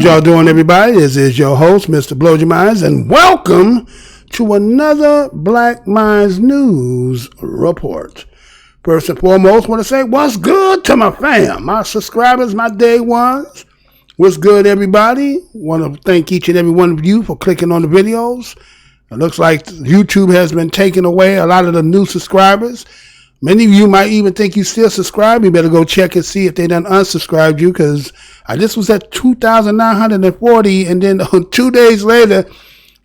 How's y'all doing, everybody? This is your host, Mr. Blow Your Minds, and welcome to another Black Minds News Report. First and foremost, I want to say what's good to my fam, my subscribers, my day ones. What's good, everybody? Want to thank each and every one of you for clicking on the videos. It looks like YouTube has been taking away a lot of the new subscribers. Many of you might even think you still subscribe. You better go check and see if they done unsubscribed you, because this was at 2,940, and then 2 days later,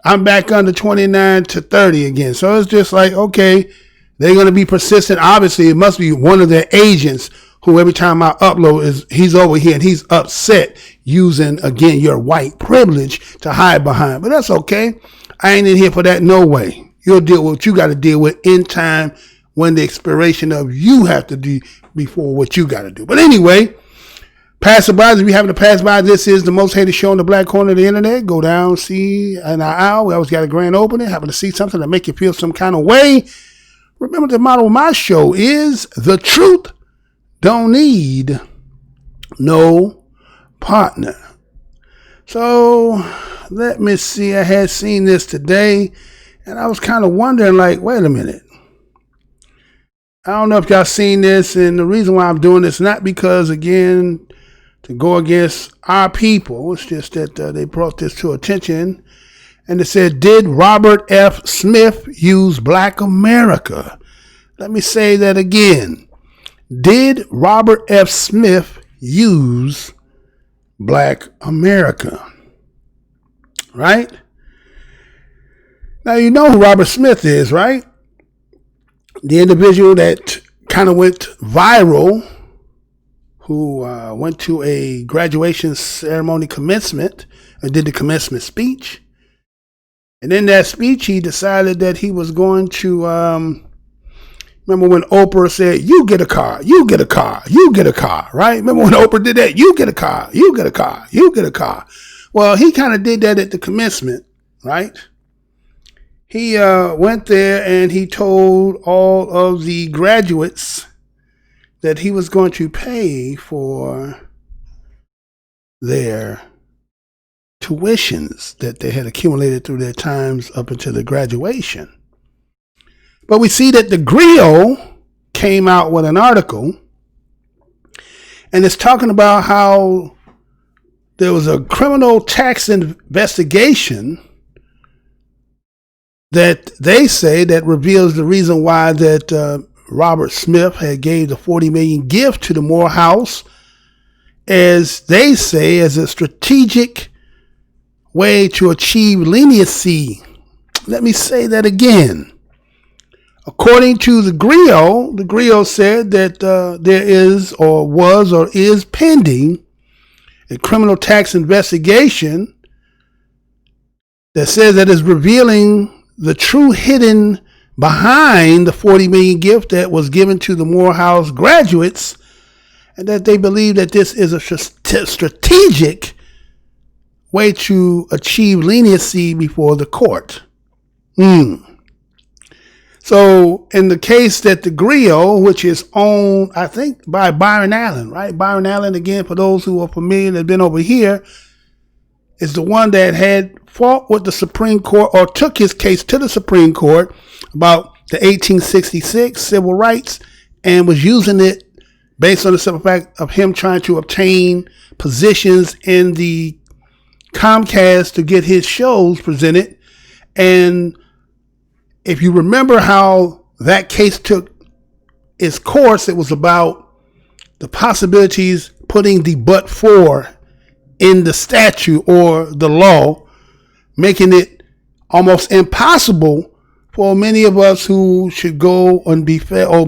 I'm back under 29 to 30 again. So it's just like, okay, they're going to be persistent. Obviously, it must be one of their agents who every time I upload he's over here and he's upset using, again, your white privilege to hide behind. But that's okay. I ain't in here for that no way. You'll deal with what you got to deal with in time, when the expiration of you have to do before what you got to do. But anyway, passerbys, if you happen to pass by, this is the most hated show in the black corner of the internet. Go down, see an aisle. We always got a grand opening. Happen to see something that make you feel some kind of way. Remember, the motto of my show is the truth don't need no partner. So let me see. I had seen this today, and I was kind of wondering, like, wait a minute. I don't know if y'all seen this, and the reason why I'm doing this, not because, again, to go against our people, it's just that they brought this to attention, and it said, did Robert F. Smith use Black America? Let me say that again. Did Robert F. Smith use Black America? Right? Now, you know who Robert Smith is, right? The individual that kind of went viral, who went to a graduation ceremony commencement and did the commencement speech. And in that speech, he decided that he was going to, remember when Oprah said, you get a car, you get a car, you get a car, right? Remember when Oprah did that? You get a car, you get a car, you get a car. Well, he kind of did that at the commencement, right? He went there and he told all of the graduates that he was going to pay for their tuitions that they had accumulated through their times up until the graduation. But we see that the Griot came out with an article, and it's talking about how there was a criminal tax investigation that they say that reveals the reason why that Robert Smith had gave the $40 million gift to the Morehouse, as they say, as a strategic way to achieve leniency. Let me say that again. According to the Griot said that there is or was or is pending a criminal tax investigation that says that is revealing the true hidden behind the $40 million gift that was given to the Morehouse graduates, and that they believe that this is a strategic way to achieve leniency before the court. So in the case that the Griot, which is owned, I think, by Byron Allen, right? Byron Allen, again, for those who are familiar, that have been over here, is the one that had fought with the Supreme Court, or took his case to the Supreme Court about the 1866 civil rights, and was using it based on the simple fact of him trying to obtain positions in the Comcast to get his shows presented. And if you remember how that case took its course, it was about the possibilities putting the but for in the statute or the law, making it almost impossible for many of us who should go and be fair or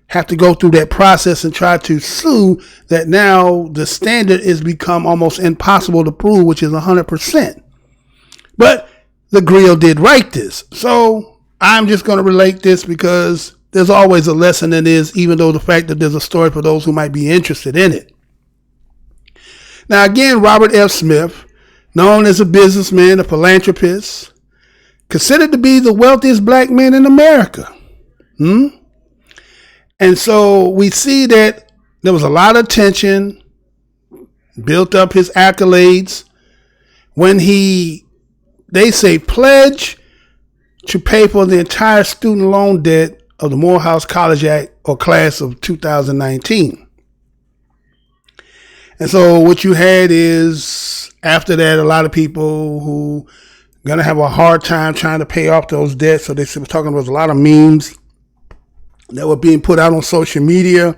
have to go through that process and try to sue, that now the standard is become almost impossible to prove, which is 100%. But the Griot did write this. So I'm just going to relate this because there's always a lesson in this, even though the fact that there's a story for those who might be interested in it. Now, again, Robert F. Smith, known as a businessman, a philanthropist, considered to be the wealthiest black man in America. And so we see that there was a lot of attention built up his accolades. When they say pledge to pay for the entire student loan debt of the Morehouse College Act or class of 2019. And so what you had is, after that, a lot of people who are going to have a hard time trying to pay off those debts. So they were talking about a lot of memes that were being put out on social media,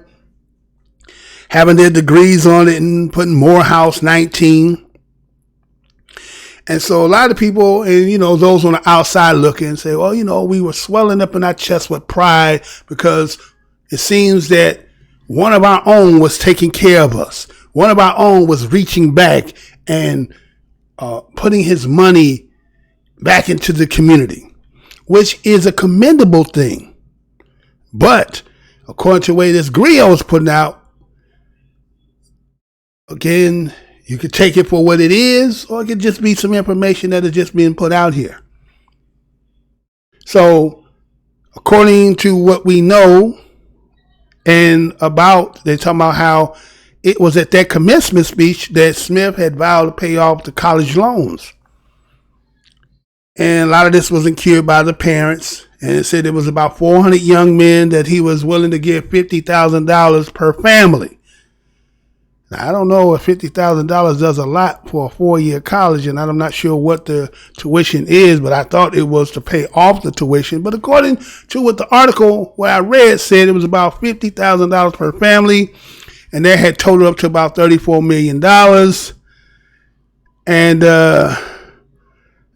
having their degrees on it and putting Morehouse 19. And so a lot of people, and those on the outside looking, say, well, we were swelling up in our chest with pride because it seems that one of our own was taking care of us. One of our own was reaching back and putting his money back into the community, which is a commendable thing. But according to the way this griot was putting out, again, you could take it for what it is, or it could just be some information that is just being put out here. So, according to what we know, they're talking about how it was at that commencement speech that Smith had vowed to pay off the college loans. And a lot of this was incurred by the parents. And it said it was about 400 young men that he was willing to give $50,000 per family. Now, I don't know if $50,000 does a lot for a 4-year college, and I'm not sure what the tuition is, but I thought it was to pay off the tuition. But according to what the article where I read said, it was about $50,000 per family, and that had totaled up to about $34 million. And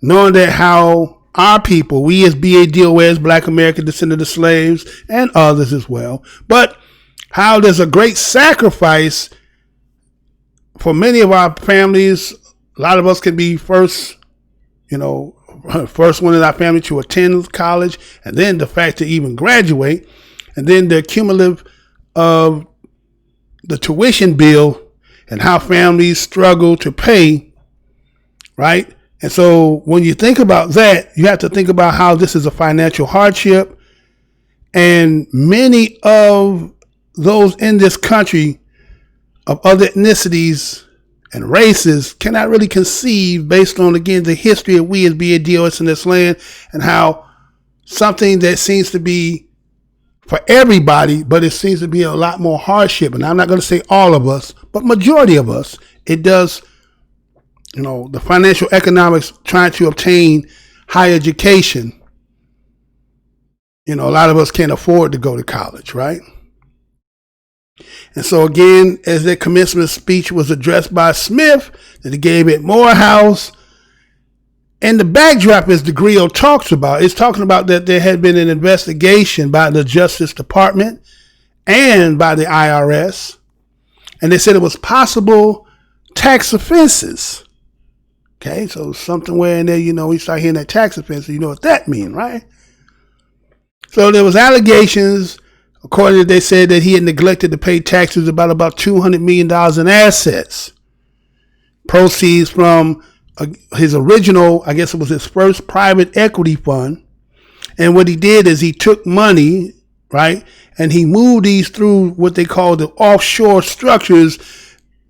knowing that how our people, we as BADOS, Black American descendants of slaves, and others as well, but how there's a great sacrifice for many of our families. A lot of us can be first one in our family to attend college, and then the fact to even graduate, and then the cumulative of the tuition bill and how families struggle to pay, right? And so when you think about that, you have to think about how this is a financial hardship, and many of those in this country of other ethnicities and races cannot really conceive, based on, again, the history of we as BADOS in this land, and how something that seems to be for everybody, but it seems to be a lot more hardship. And I'm not going to say all of us, but majority of us, it does, the financial economics trying to obtain higher education. A lot of us can't afford to go to college, right? And so again, as that commencement speech was addressed by Smith, that he gave at Morehouse, and the backdrop, as the griot talks about, is talking about that there had been an investigation by the Justice Department and by the IRS, and they said it was possible tax offenses. Okay, so something where in there, we start hearing that tax offense, you know what that means, right? So there was allegations. According to, they said that he had neglected to pay taxes about $200 million in assets. Proceeds from his original, I guess it was his first private equity fund. And what he did is he took money, right, and he moved these through what they call the offshore structures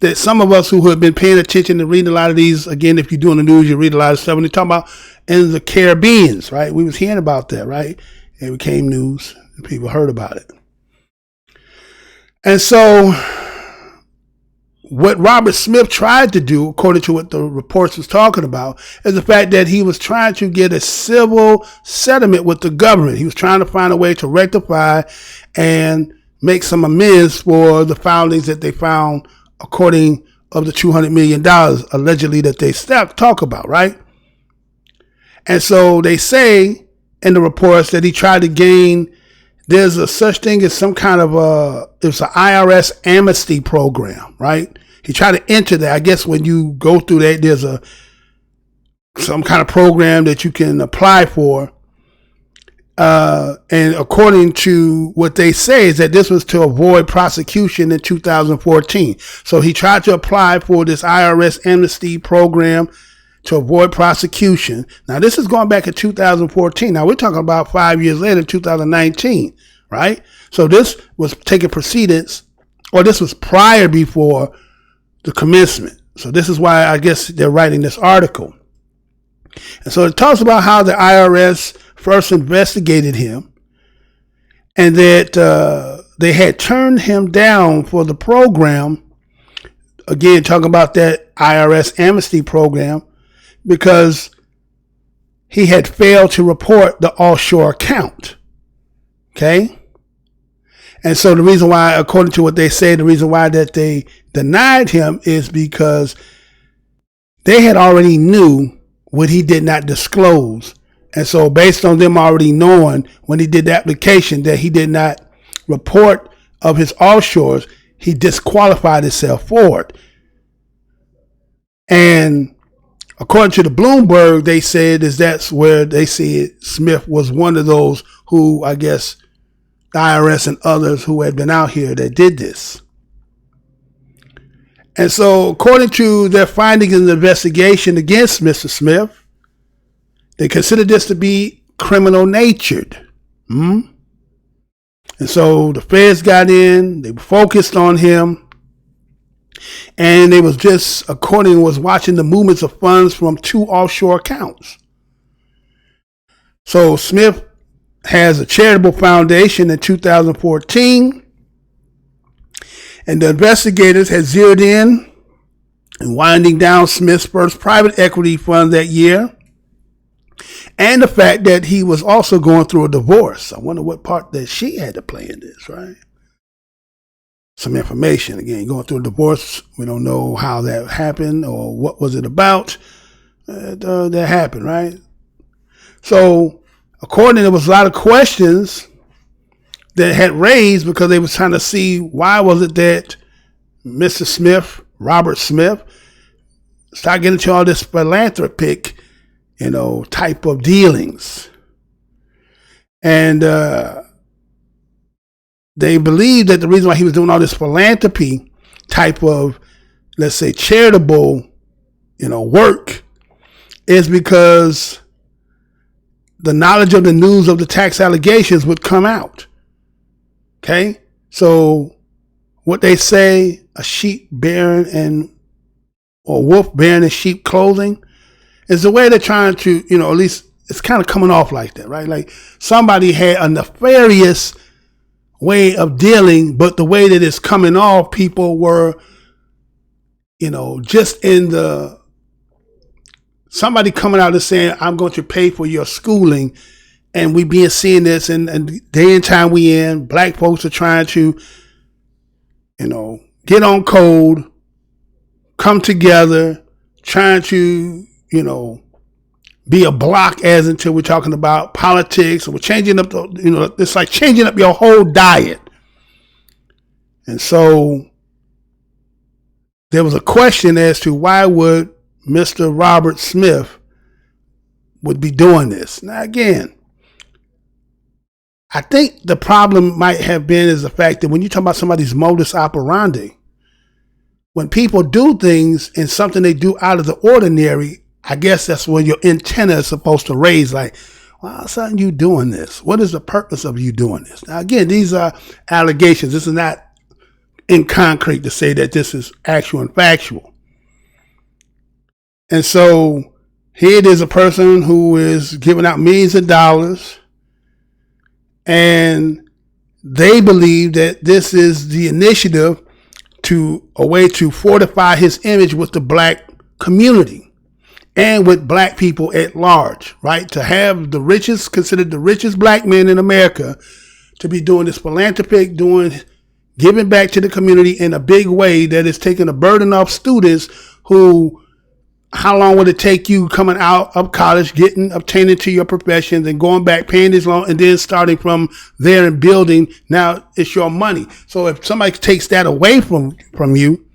that some of us who have been paying attention and reading a lot of these, again, if you're doing the news, you read a lot of stuff, and they're talking about in the Caribbean, right? We was hearing about that, right? It became news and people heard about it. And so what Robert Smith tried to do, according to what the reports was talking about, is the fact that he was trying to get a civil settlement with the government. He was trying to find a way to rectify and make some amends for the foundings that they found, according of the $200 million allegedly that they talk about, right? And so they say in the reports that he tried to gain, there's a such thing as some kind of it's an IRS amnesty program, right? He tried to enter that. I guess when you go through that, there's some kind of program that you can apply for. And according to what they say is that this was to avoid prosecution in 2014. So he tried to apply for this IRS amnesty program to avoid prosecution. Now, this is going back in 2014. Now, we're talking about 5 years later, 2019, right? So this was taking precedence, or this was prior before the commencement. So this is why I guess they're writing this article. And so it talks about how the IRS first investigated him, and that they had turned him down for the program. Again, talking about that IRS amnesty program, because he had failed to report the offshore account. Okay? And so the reason why, according to what they say, the reason why that they denied him is because they had already knew what he did not disclose. And so based on them already knowing when he did the application that he did not report of his offshores, he disqualified himself for it. And according to the Bloomberg, they said that's where they said Smith was one of those who, I guess, the IRS and others who had been out here that did this. And so according to their findings in the investigation against Mr. Smith, they considered this to be criminal natured. And so the feds got in, they were focused on him, and they was just, according, was watching the movements of funds from 2 offshore accounts. So Smith has a charitable foundation in 2014, and the investigators had zeroed in and winding down Smith's first private equity fund that year, and the fact that he was also going through a divorce. I wonder what part that she had to play in this, right? Some information. Again, going through a divorce. We don't know how that happened or what was it about. That happened, right? So, according, there was a lot of questions that had raised because they was trying to see why was it that Mr. Smith, Robert Smith, started getting into all this philanthropic, type of dealings. And they believed that the reason why he was doing all this philanthropy type of, let's say, charitable, work is because the knowledge of the news of the tax allegations would come out. Okay? So what they say, a sheep bearing or wolf bearing in sheep clothing, is the way they're trying to, at least it's kind of coming off like that, right? Like somebody had a nefarious way of dealing, but the way that it's coming off, people were, just in somebody coming out and saying, I'm going to pay for your schooling. And we being seeing this and day and time we in, black folks are trying to, get on code, come together, trying to, be a block as until we're talking about politics, and we're changing up it's like changing up your whole diet. And so there was a question as to why would Mr. Robert Smith would be doing this. Now again, I think the problem might have been is the fact that when you talk about somebody's modus operandi, when people do things and something they do out of the ordinary, I guess that's when your antenna is supposed to raise, like, why son, you doing this? What is the purpose of you doing this? Now, again, these are allegations. This is not in concrete to say that this is actual and factual. And so here it is, a person who is giving out millions of dollars, and they believe that this is the initiative to a way to fortify his image with the black community and with black people at large, right? To have the richest, considered the richest black men in America, to be doing this philanthropic, giving back to the community in a big way that is taking a burden off students who, how long would it take you coming out of college, obtaining to your professions and going back, paying this loan, and then starting from there and building? Now it's your money. So if somebody takes that away from you,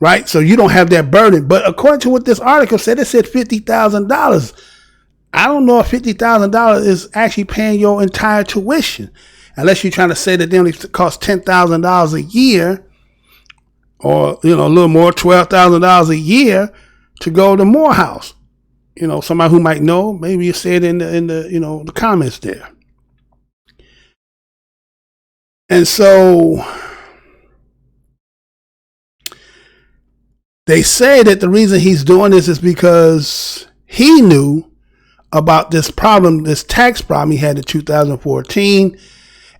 right? So you don't have that burden. But according to what this article said, it said $50,000. I don't know if $50,000 is actually paying your entire tuition, unless you're trying to say that they only cost $10,000 a year, or a little more, $12,000 a year to go to Morehouse. Somebody who might know, maybe you say it in the comments there. And so They say that the reason he's doing this is because he knew about this problem, this tax problem he had in 2014,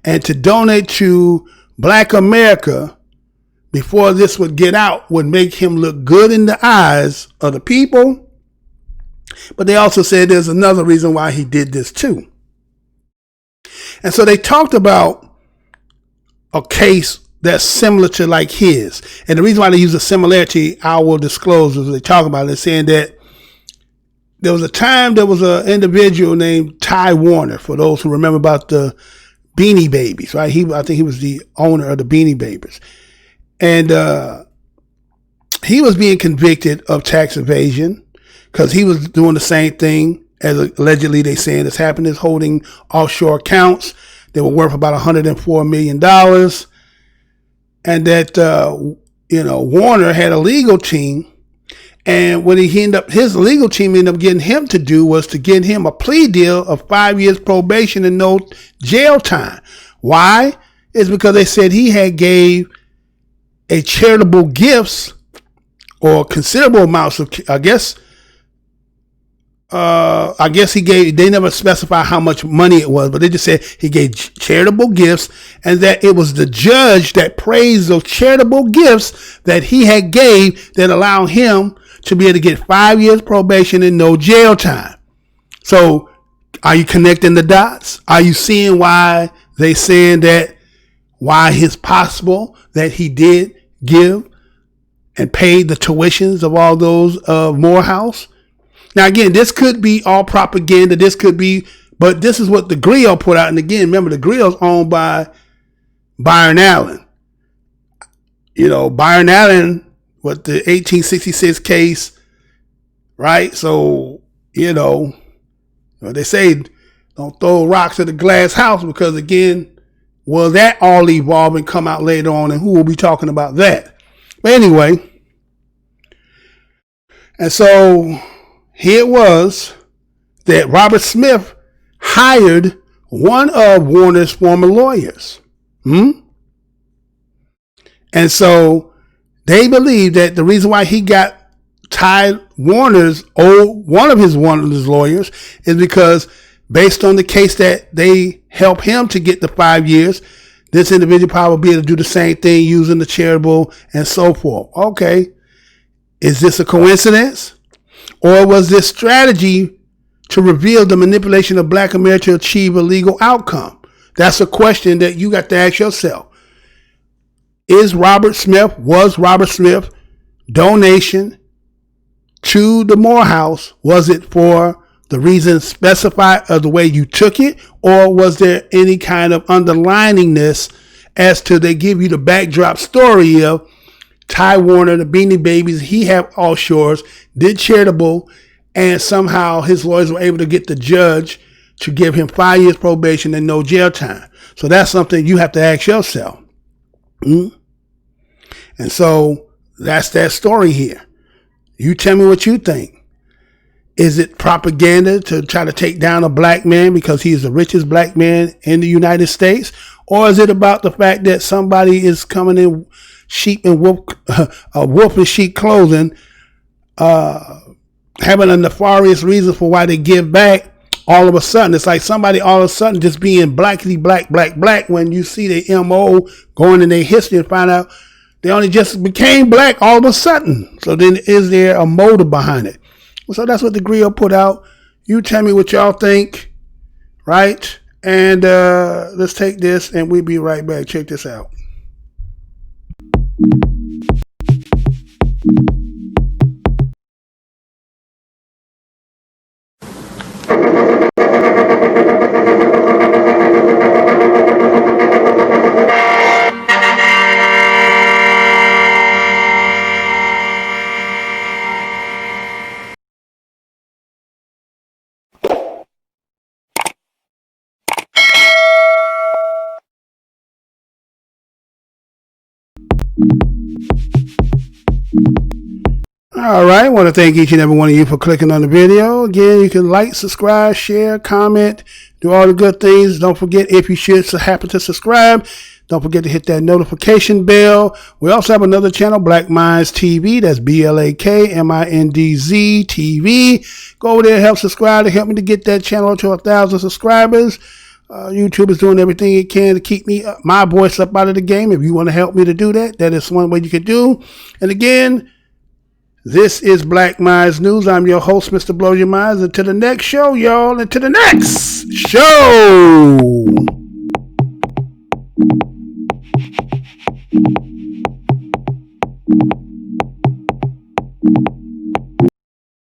and to donate to Black America before this would get out would make him look good in the eyes of the people. But they also said there's another reason why he did this too. And so they talked about a case that's similar to like his. And the reason why they use a similarity, I will disclose as they talk about it, is saying that there was a time there was an individual named Ty Warner, for those who remember about the Beanie Babies, right? I think he was the owner of the Beanie Babies. And he was being convicted of tax evasion because he was doing the same thing as allegedly they saying this happened, is holding offshore accounts that were worth about $104 million. And that, Warner had a legal team. And what his legal team ended up getting him to do was to get him a plea deal of 5 years probation and no jail time. Why? It's because they said he had gave a charitable gifts or considerable amounts of, I guess he gave, they never specify how much money it was, but they just said he gave charitable gifts, and that it was the judge that praised those charitable gifts that he had gave that allowed him to be able to get 5 years probation and no jail time. So are you connecting the dots? Are you seeing why they saying that, why it's possible that he did give and paid the tuitions of all those of Morehouse? Now, again, this could be all propaganda. This could be, but this is what the Grill put out. And again, remember, the Grill's owned by Byron Allen. Byron Allen, with the 1866 case, right? So, they say don't throw rocks at the glass house because, again, will that all evolve and come out later on? And who will be talking about that? But anyway, and so here it was that Robert Smith hired one of Warner's former lawyers. And so they believe that the reason why he got Ty Warner's one of his lawyers is because based on the case that they help him to get the 5 years, this individual probably will be able to do the same thing using the charitable and so forth. Okay. Is this a coincidence? Or was this strategy to reveal the manipulation of Black America to achieve a legal outcome? That's a question that you got to ask yourself. Was Robert Smith donation to the Morehouse? Was it for the reason specified of the way you took it? Or was there any kind of underliningness as to they give you the backdrop story of Ty Warner, the Beanie Babies, he had offshores, did charitable, and somehow his lawyers were able to get the judge to give him 5 years probation and no jail time. So that's something you have to ask yourself. And so that's that story here. You tell me what you think. Is it propaganda to try to take down a black man because he's the richest black man in the United States? Or is it about the fact that somebody is coming in wolf in sheep clothing, having a nefarious reason for why they give back all of a sudden? It's like somebody all of a sudden just being black when you see the MO going in their history and find out they only just became black all of a sudden. So then is there a motive behind it? So that's what the Grill put out. You tell me what y'all think, right? And let's take this and we'll be right back. Check this out. All right. I want to thank each and every one of you for clicking on the video. Again, you can like, subscribe, share, comment, do all the good things. Don't forget, if you should happen to subscribe, Don't forget to hit that notification bell. We also have another channel, Black Minds TV. That's BLAK MINDZ TV. Go over there, help subscribe to help me to get that channel to 1,000 subscribers. YouTube is doing everything it can to keep my voice up out of the game. If you want to help me to do that, that is one way you could do. And again, this is Black Minds News. I'm your host, Mr. Blow Your Minds. Until the next show, y'all. Until the next show.